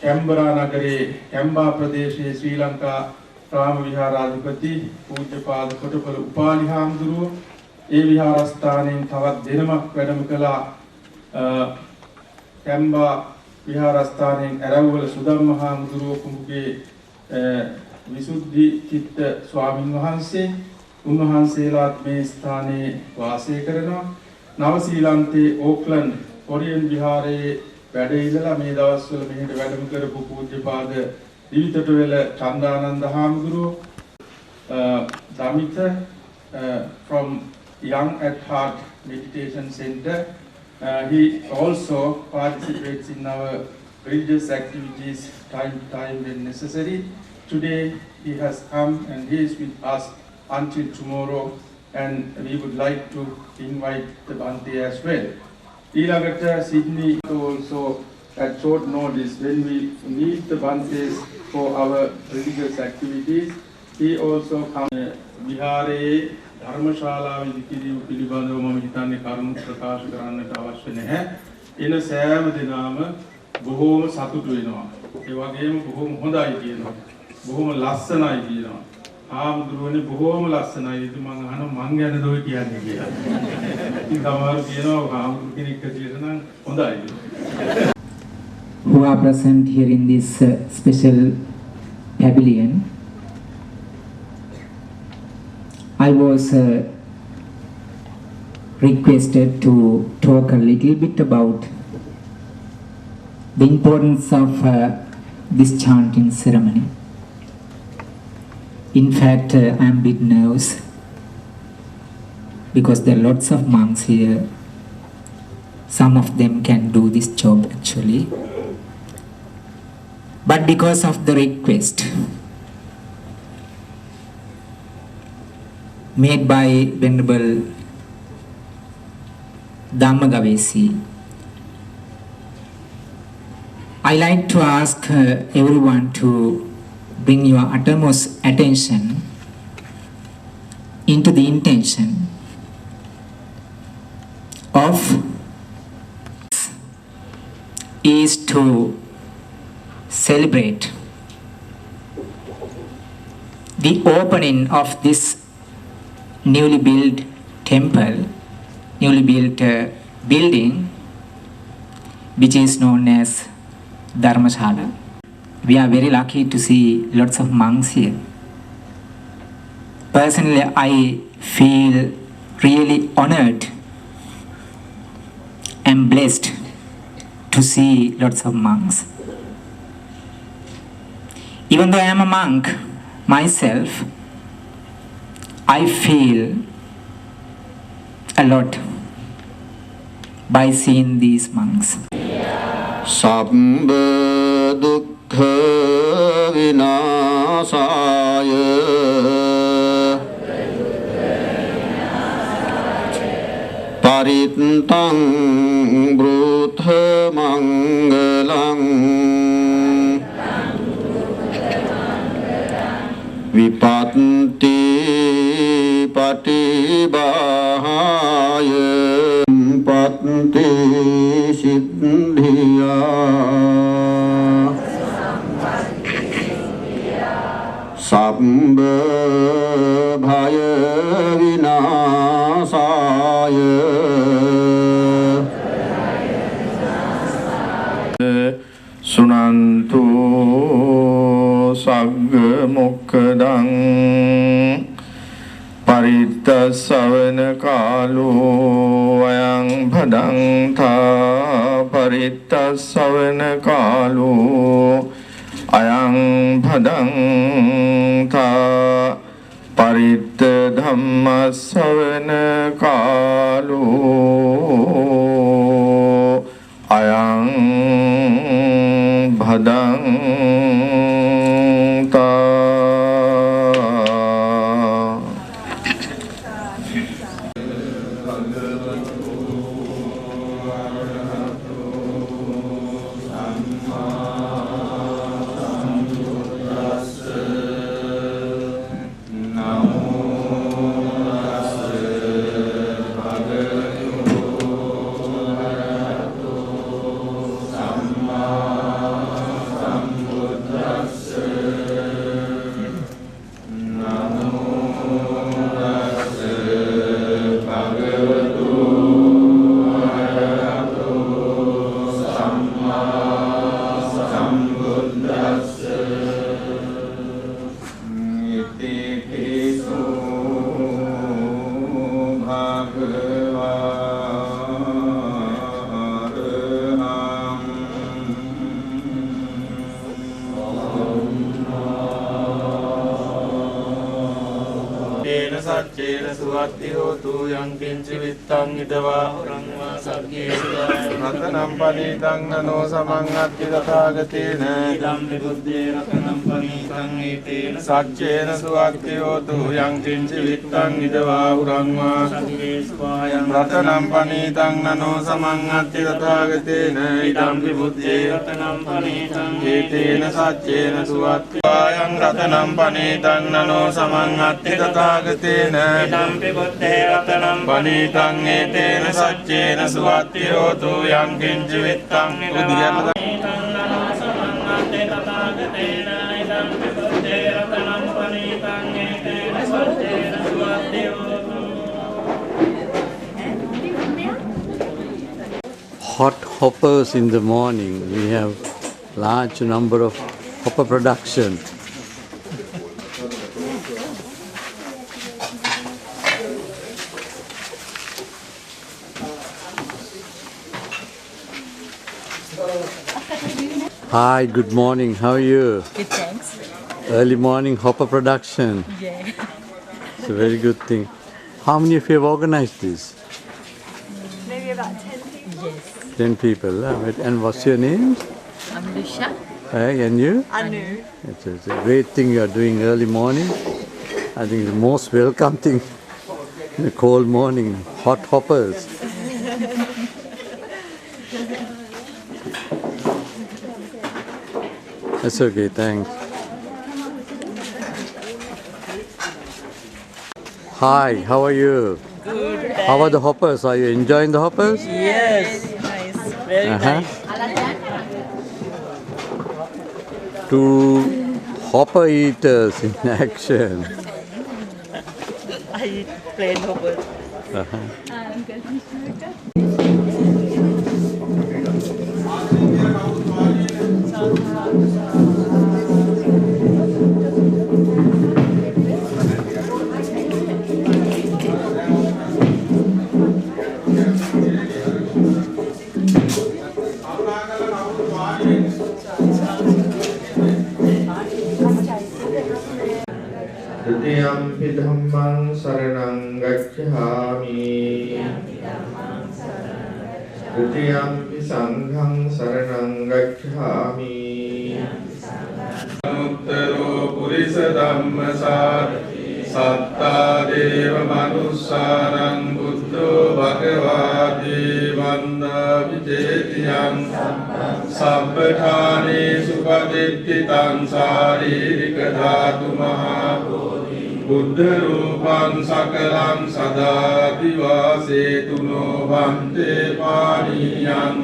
कैम्बरा नगरे कैम्बा प्रदेशे श्रीलंका राम विहाराधिपति पूज्यपाद कोटपल उपालि हाමුදුරුව ඒ විහාරස්ථානයෙන් තවත් දිනමක් වැඩම කළා कैम्बा විහාරස්ථානයෙන් ඇරවුවල සුදම්ම හාමුදුරුව කුඹුගේ විසුද්ධි චිත්ත ස්වාමින් වහන්සේ උන්වහන්සේලාත් මේ ස්ථානයේ වාසය කරනවා නව ශ්‍රීලන්තේ ඕක්ලන්ඩ් කොරියන් විහාරයේ වැඩ ඉඳලා මේ දවස්වල මෙහෙට වැඩම කරපු පූජ්‍යපාද දිවිතොටුවැල චන්දානන්ද හාමුදුරුව Damita from Young at Heart Meditation Center. He also participates in our religious activities time to time when necessary. Today he has come and he is with us until tomorrow, and we would like to invite the Bhante as well. Ilagata Sydney also at short notice when we need the Bhantes for our religious activities. He also comes Vihare ධර්මශාලාවේ ඉදිරිය පිළිබඳව මම හිතන්නේ කරුණු ප්‍රකාශ කරන්නට අවශ්‍ය නැහැ. එන සෑම දිනම බොහෝම සතුටු වෙනවා. ඒ වගේම බොහෝම හොඳයි කියනවා. බොහෝම ලස්සනයි කියනවා. ආමුදුරනේ බොහෝම ලස්සනයි. ඉතින් මම අහනවා මං ගැනද ඔය කියන්නේ කියලා. ඉතින් සමහරව කියනවා ආමුදුර කෙනෙක් කියලා නම් හොඳයි. Who are present here in this special pavilion. I was requested to talk a little bit about the importance of this chanting ceremony. In fact, I am a bit nervous because there are lots of monks here. Some of them can do this job actually. But because of the request made by Venerable Dhammagawesi, I like to ask everyone to bring your uttermost attention into the intention of is to celebrate the opening of this newly built temple, newly built building, which is known as Dharmashala. We are very lucky to see lots of monks here. Personally, I feel really honored and blessed to see lots of monks. Even though I am a monk myself, I feel a lot by seeing these monks. Sambha dukkha vinasaya paritang brutha mangalang vipanti patibahaya patti siddhiya sambha bhaya vinasaya sunantu sagga mokkadang parittasavana kaalo ayang bhadantha parittasavana kaalo ayang bhadantha parit ඉත්ත ධම්මස්සවන කාලෝ අයං භදංතා සච්චේන සුවත්ති හෝතු යං කිංචි විත්තං ඉදවා රංවා සග්ගේසු රතනම් පනීතං නනෝ සමං අත්ති තථාගතේන ඉදම් විබුද්ධේ රතනම් පනීතං ඒතේන සච්චේන සුවත්ති හෝතු යං කිංචි විත්තං ඉදවා රංවා සග්ගේසු වායං රතනම් පනීතං නනෝ සමං අත්ති තථාගතේන ඉදම් විබුද්ධේ රතනම් පනීතං ඒතේන සච්චේන සුවත්ති වායං රතනම් පනීතං නනෝ සමං අත්ති තථාගතේන ඉදම්පි බුද්ධේ රතනම් පනීතං ඒතේන සච්චේන සුවත්ති හෝතු යං කිංචි විත්තං උදියම Hot hoppers in the morning. We have large number of hopper production. Hi, good morning. How are you? Good, thanks. Early morning hopper production. Yeah. It's a very good thing. How many of you have organized this? Maybe about 10 people. Yes. 10 people. Right. And what's your name? I'm Lucia. And you? Anu. It's a great thing you are doing early morning. I think it's the most welcome thing in a cold morning. Hot hoppers. That's okay, thanks. Hi, how are you? Good. How are the hoppers? Are you enjoying the hoppers? Yes. Very nice. Very nice. Two hopper eaters in action. I eat plain hoppers. Titiyampi dhammang saranang gacchami Titiyampi sanghang saranang gacchami Uttaro purisa dhammasāti sattā deva manussānaṁ buddho bhagavāti vanda vicetiyam sabbhathāni supadittitāṁ sāririka dhātu mahāpoti buddha rūpaṁ sakalam sadāti vāsetuno bhante pāniyaṁ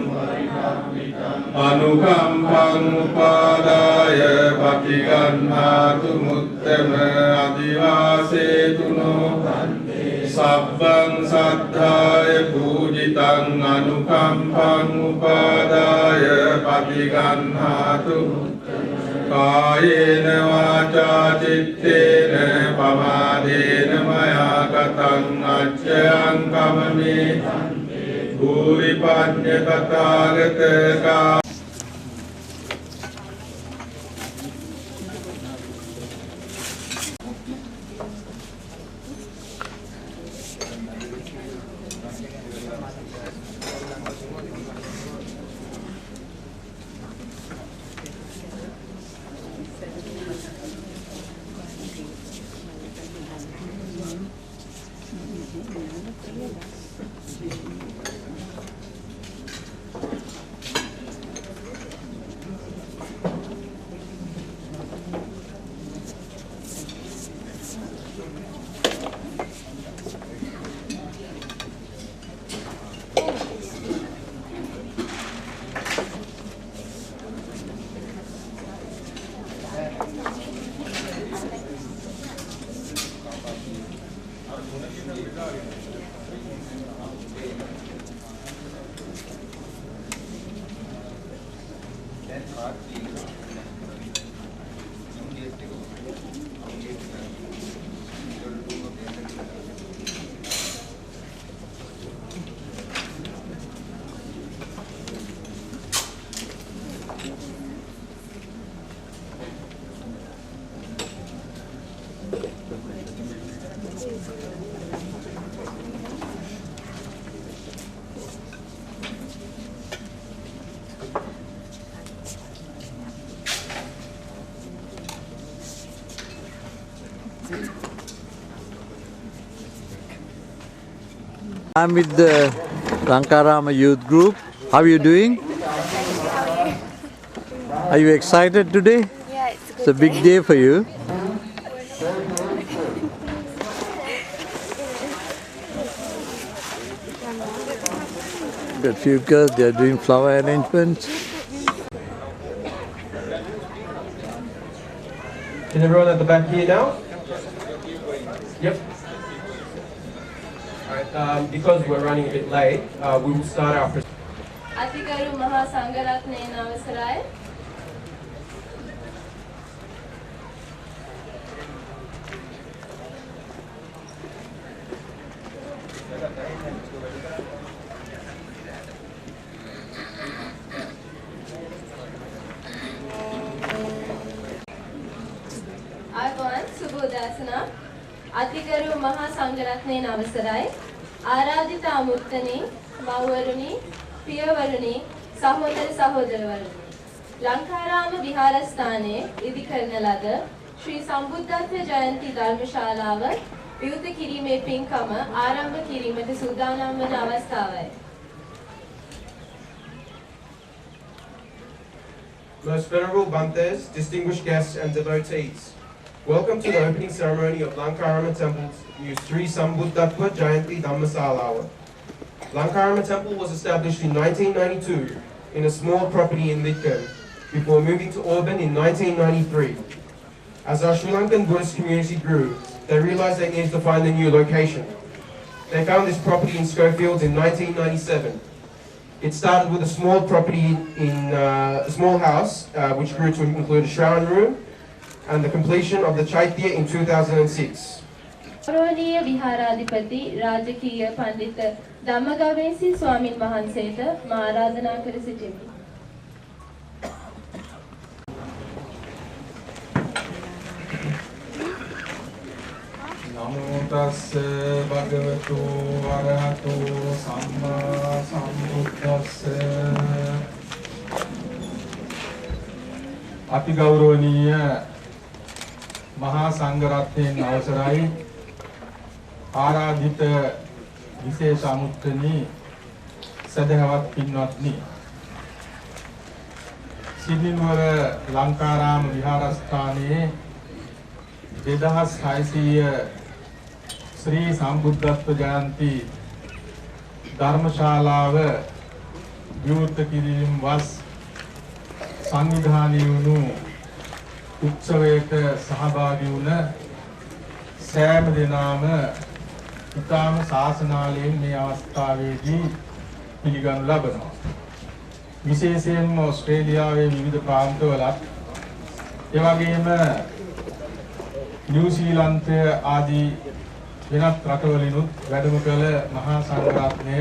anukampang upadaya patiganhātu muttama adivāsetuno sabbang saddhāya pūjitaṁ anukampang upadaya patiganhātu kāyena vācā cittena pamādena maya kataṁ accayaṁ kamame Bhuri panya tathāgata kā I'm with the Lankarama Youth Group. How are you doing? Are you excited today? Yeah, It's a big day for you. Got few girls, they are doing flower arrangements. Is everyone at the back here now? Yep. Alright, because we're running a bit late, we will start our presentation. අතිගරු මහා සංඝරත්නයන් අවසරයි. ආයුබෝවන් සුබ උදෑසන. අතිගරු මහා සංඝරත්නයන් අවසරයි. ආරාධිත අමුත්තනි මව්වරුනි පියවරුනි සහෝදර සහෝදරවරුනි ලංකාරාම විහාරස්ථානයේ ඉදි කරන ලද ශ්‍රී සම්බුද්ධත්ව ජයන්ති ධර්මශාලාව විවෘත කිරීමේ පින්කම ආරම්භ කිරීමට සූදානම් වන අවස්ථාවයි. Most venerable Bhantes, distinguished guests and devotees, welcome to the opening ceremony of Lankarama Temple's new Sri Sambuddhatva Jayanti Dhammasalawa. Lankarama Temple was established in 1992 in a small property in Lidcombe before moving to Auburn in 1993. As our Sri Lankan Buddhist community grew, they realized they needed to find a new location. They found this property in Schofields in 1997. It started with a small property in a small house, which grew to include a shower room, and the completion of the Chaitya in 2006. ගෞරවනීය විහාරාධිපති රාජකීය පඬිත ධම්මගවේසී ස්වාමින් වහන්සේට මා ආරාධනා කර සිටිමි. නමෝ තස්ස භගවතු වරහතෝ සම්මා සම්බුද්දස්ස අතිගෞරවනීය මහා සංඝරත්නයන් අවසරයි ආරාධිත විශේෂ අමුත්තනි සදහවත් පින්වත්නි සිරිනුවර ලංකාරාම විහාරස්ථානයේ 2600 ශ්‍රී සම්බුද්ධත්ව ජයන්ති ධර්මශාලාව විවෘත කිරීම වස් සංවිධානය වුණු උත්සවයට සහභාගී වුණ සෑම දෙනාම ඉතාම ශාසනාලයෙන් මේ අවස්ථාවේදී පිළිගනු ලබනවා. විශේෂයෙන්ම ඕස්ට්‍රේලියාවේ විවිධ ප්‍රාන්තවලත් ඒ වගේම නිව්සීලන්තය ආදී වෙනත් රටවලිනුත් වැඩම කළ මහා සංඝරත්නය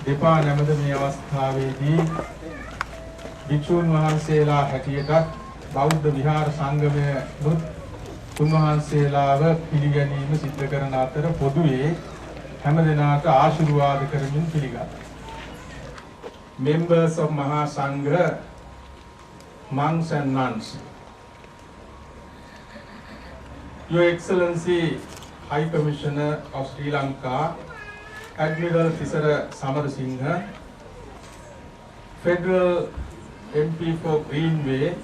දෙපා නැමද මේ අවස්ථාවේදී භික්ෂුන් වහන්සේලා හැටියටත් බෞද්ධ විහාර සංගමයනුත් උන්වහන්සේලාව පිළිගැනීම සිද්ධ කරන අතර පොදුවේ හැම දිනාට ආශිර්වාද කරමින් පිළිගන්නවා. Members of Maha Sangha, monks and nuns, Your Excellency High Commissioner of Sri Lanka, Admiral Thisara Samarasinghe, Federal MP for Greenway,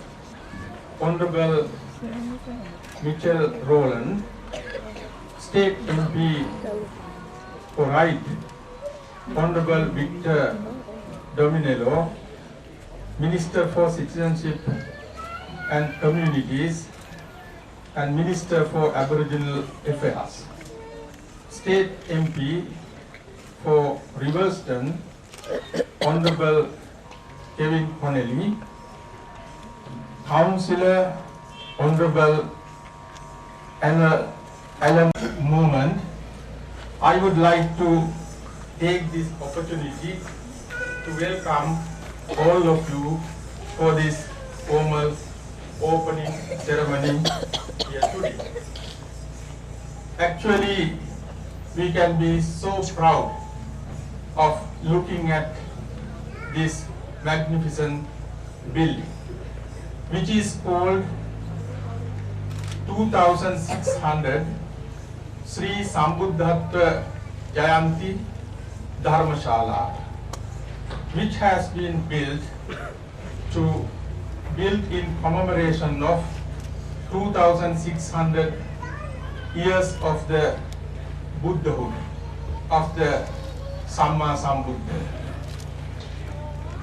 Honorable Mitchell Rowland, State MP for Right, Honorable Victor Dominello, Minister for Citizenship and Communities and Minister for Aboriginal Affairs. State MP for Riverston, Honorable Kevin Connelly, Councillor Honorable Alan Moment. I would like to take this opportunity to welcome all of you for this formal opening ceremony here today. Actually, we can be so proud of looking at this magnificent building, which is called 2600 Sri Sambuddhatva Jayanti Dharmashala, which has been built in commemoration of 2600 years of the Buddhahood of the Samma Sambuddha.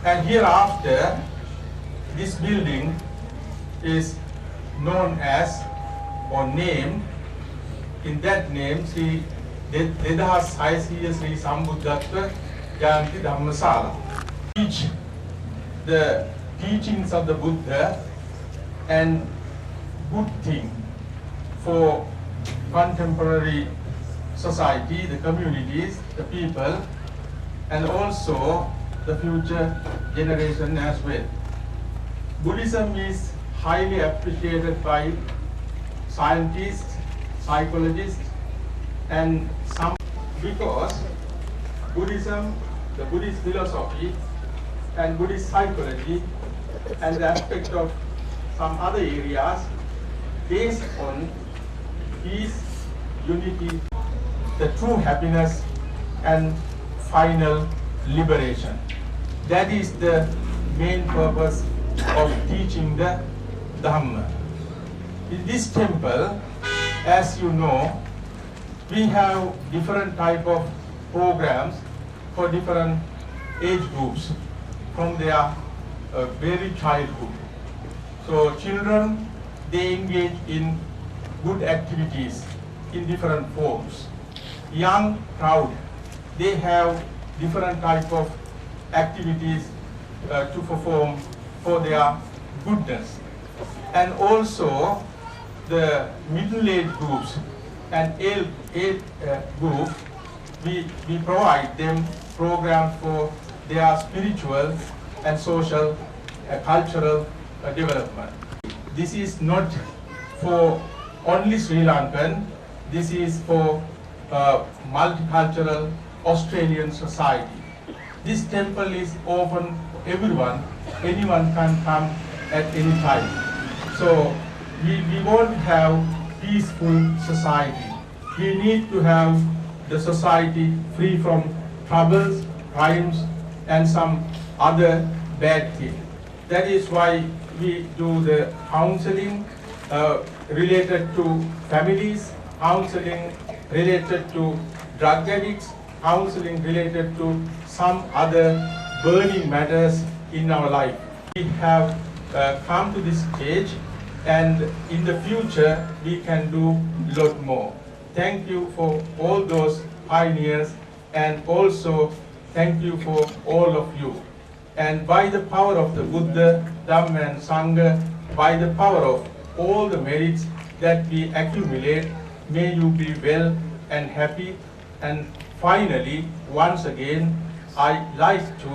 And hereafter, this building is known as or named in that name Sri Dedahas Saisiya Sri Sambuddhatva Jayanti Dhammasala. Teach the teachings of the Buddha and good thing for contemporary society, the communities, the people, and also the future generation as well. Buddhism is highly appreciated by scientists, psychologists, and some, because Buddhism, the Buddhist philosophy and Buddhist psychology and the aspect of some other areas based on peace, unity, the true happiness and final liberation. That is the main purpose of teaching the Dhamma. In this temple, as you know, we have different type of programs for different age groups from their very childhood. So children, they engage in good activities in different forms. Young crowd, they have different type of activities to perform for their goodness. And also the middle-aged groups and age group, we provide them programs for their spiritual and social, cultural development. This is not for only Sri Lankan, this is for multicultural Australian society. This temple is open to everyone, anyone can come at any time. So we won't have peaceful society. We need to have the society free from troubles, crimes, and some other bad things. That is why we do the counseling related to families, counseling related to drug addicts, counseling related to some other burning matters in our life. We have come to this stage, and in the future we can do a lot more. Thank you for all those pioneers, and also thank you for all of you. And by the power of the Buddha, Dhamma and Sangha, by the power of all the merits that we accumulate, may you be well and happy. And finally, once again, I like to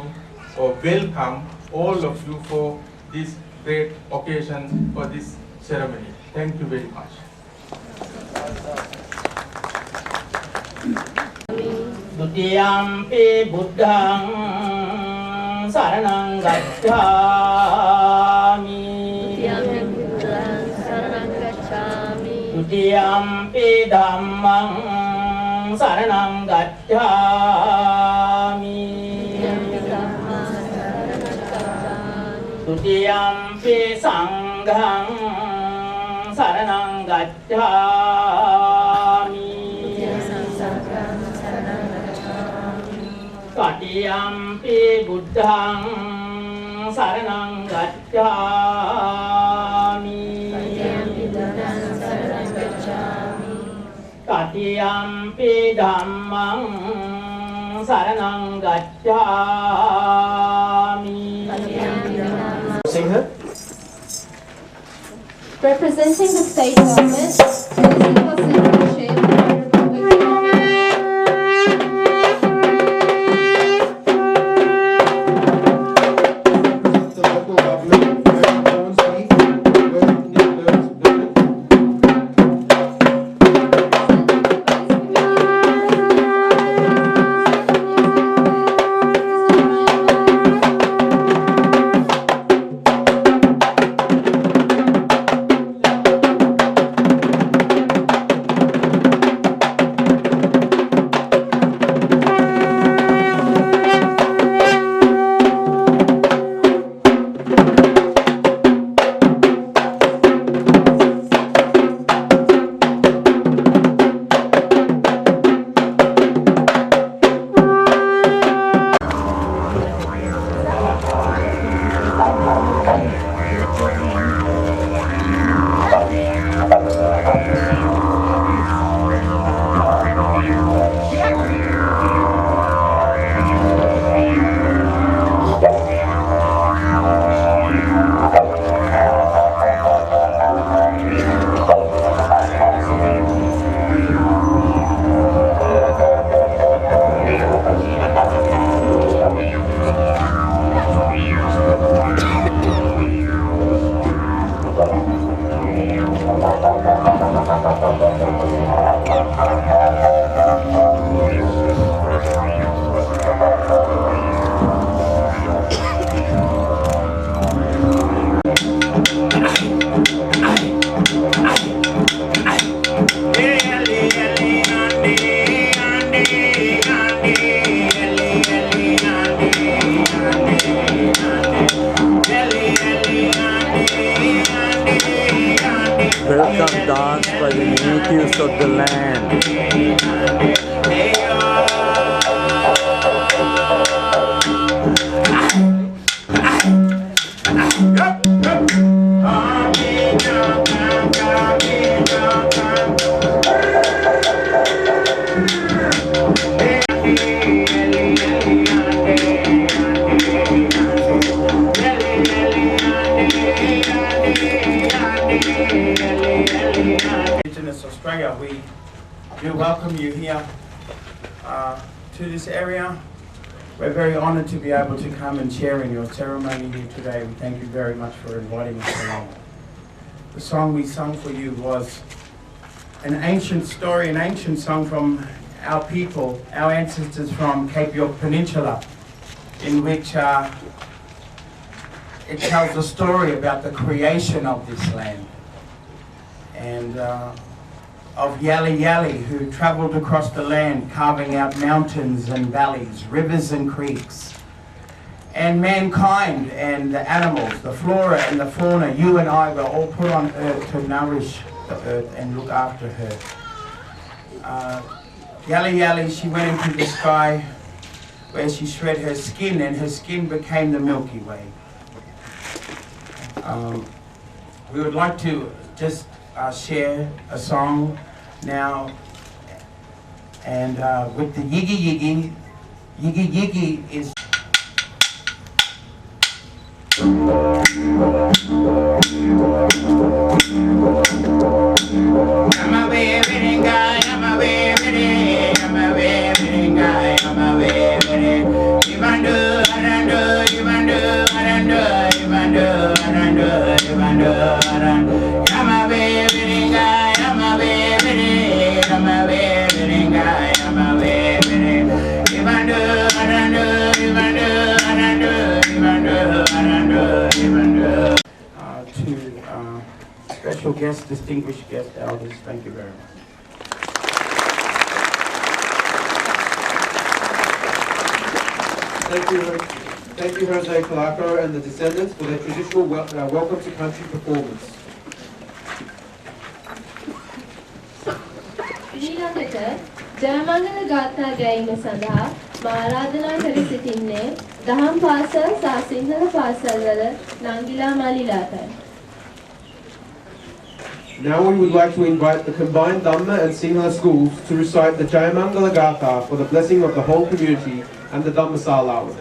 welcome all of you for this great occasion, for this ceremony. Thank you very much. Dutiyampi buddhang saranang gacchami. Dutiyampi dhammang saranang gacchami. Dutiyampi sanghang saranang gacchami. Tatiyampi buddhang saranang gacchami. Tatiyampi dhammang saranang gacchami. Sing her. Representing the state government, Minister for Citizenship, The local government, where Jones Beach, where Nick Burns built it. Welcome dance by the natives of the land. Indigenous Australia, we do welcome you here to this area. We're very honoured to be able to come and share in your ceremony here today. We thank you very much for inviting us along. The song we sung for you was an ancient story, an ancient song from our people, our ancestors from Cape York Peninsula, in which it tells a story about the creation of this land. And of Yali Yali, who travelled across the land, carving out mountains and valleys, rivers and creeks. And mankind and the animals, the flora and the fauna, you and I were all put on earth to nourish the earth and look after her. Yali Yali, she went into the sky where she shred her skin, and her skin became the Milky Way. We would like to just share a song now, and with the Yigi Yigi. Yigi Yigi is special guests, distinguished guest elders, thank you very much. Thank you, Jose Calaco and the descendants for their traditional welcome to country performance. ඊළඟට ජයමංගල ගාථා ගැයීම සඳහා ආරාධනා කර සිටින්නේ දහම් පාසල් සහ Sinhala පාසල්වල නංගිලා මල්ලිලාටයි. Now we would like to invite the combined Dhamma and Sinhala schools to recite the Jayamangala Gatha for the blessing of the whole community and the Dhammasala hour.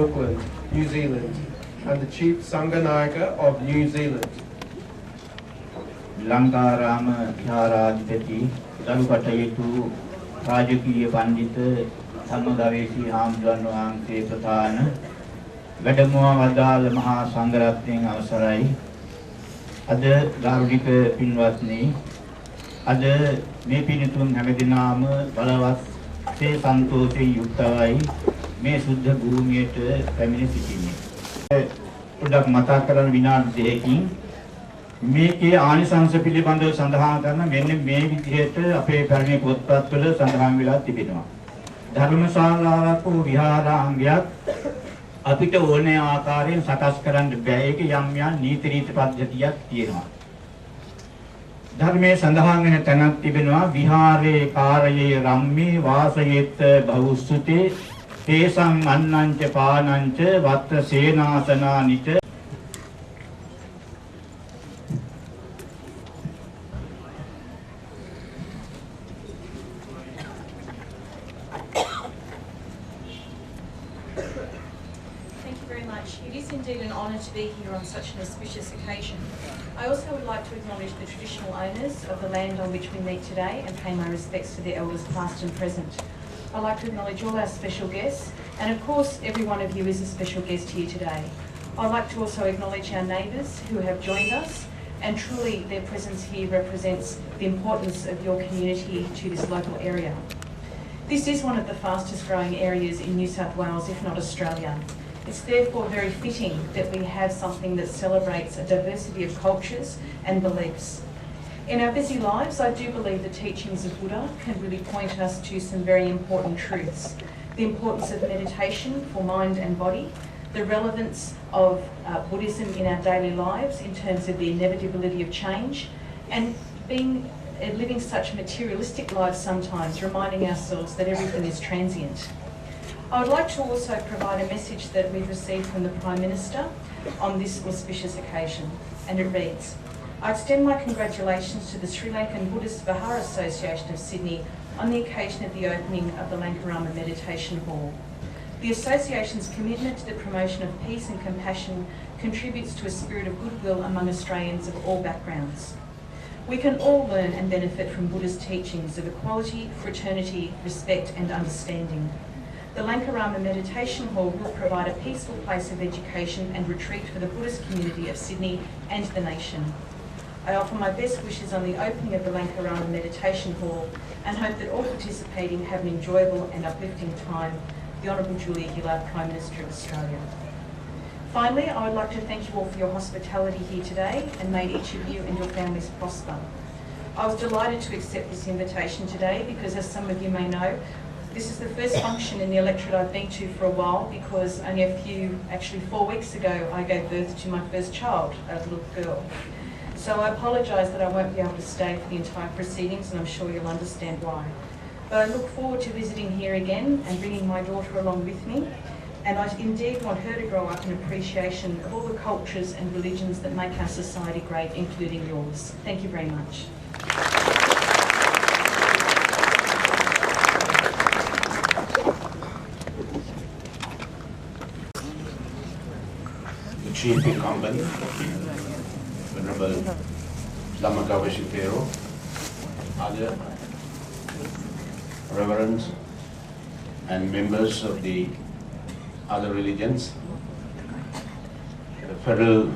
Auckland, New Zealand, and the Chief Sanganayaka of New Zealand. Lankarama Vihara Dalukatayitu Rajakiya Pandita Samudavesi Hamduan Wangse Prathana Vedamua Vadala Maha Sangaratning Avasarai Ada Garudika Pinwatni Ada Mepinitun Hamadinama Balawat Se Santosi Yuktavai Me Suddha Bhumiyata Family City. Udak Matakaran Vinar Deking මේකේ ආනිසංස පිළිබඳව සඳහන් කරන මෙන්න මේ විදිහට අපේ පැරණි පොත්පත්වල සඳහන් වෙලා තිබෙනවා. ධර්මශාලාවක් වූ විහාරාංගයක් අපිට ඕනෑ ආකාරයෙන් සකස් කරන්න බෑ. ඒක යම් නීති රීති පද්ධතියක් තියෙනවා. ධර්මයේ සඳහන් වෙන තැනක් තිබෙනවා විහාරේ කාරයේ රම්මේ වාසයේත් බහුසුතේ තේසං අන්නංච පානංච වත්ත සේනාසනානිච. It is indeed an honour to be here on such an auspicious occasion. I also would like to acknowledge the traditional owners of the land on which we meet today and pay my respects to their elders past and present. I'd like to acknowledge all our special guests, and of course every one of you is a special guest here today. I'd like to also acknowledge our neighbours who have joined us, and truly their presence here represents the importance of your community to this local area. This is one of the fastest growing areas in New South Wales, if not Australia. It's therefore very fitting that we have something that celebrates a diversity of cultures and beliefs. In our busy lives, I do believe the teachings of Buddha can really point us to some very important truths. The importance of meditation for mind and body, the relevance of Buddhism in our daily lives in terms of the inevitability of change, and living such materialistic lives sometimes, reminding ourselves that everything is transient. I would like to also provide a message that we've received from the Prime Minister on this auspicious occasion, and it reads, I extend my congratulations to the Sri Lankan Buddhist Vihara Association of Sydney on the occasion of the opening of the Lankarama Meditation Hall. The association's commitment to the promotion of peace and compassion contributes to a spirit of goodwill among Australians of all backgrounds. We can all learn and benefit from Buddha's teachings of equality, fraternity, respect and understanding. The Lankarama Meditation Hall will provide a peaceful place of education and retreat for the Buddhist community of Sydney and the nation. I offer my best wishes on the opening of the Lankarama Meditation Hall and hope that all participating have an enjoyable and uplifting time. The Honourable Julia Gillard, Prime Minister of Australia. Finally, I would like to thank you all for your hospitality here today, and may each of you and your families prosper. I was delighted to accept this invitation today because, as some of you may know, this is the first function in the electorate I've been to for a while, because only actually 4 weeks ago, I gave birth to my first child, a little girl. So I apologise that I won't be able to stay for the entire proceedings, and I'm sure you'll understand why. But I look forward to visiting here again and bringing my daughter along with me. And I indeed want her to grow up in appreciation of all the cultures and religions that make our society great, including yours. Thank you very much. The Chief Incumbent, Venerable Lankarama Vihara, other reverends and members of the other religions, the federal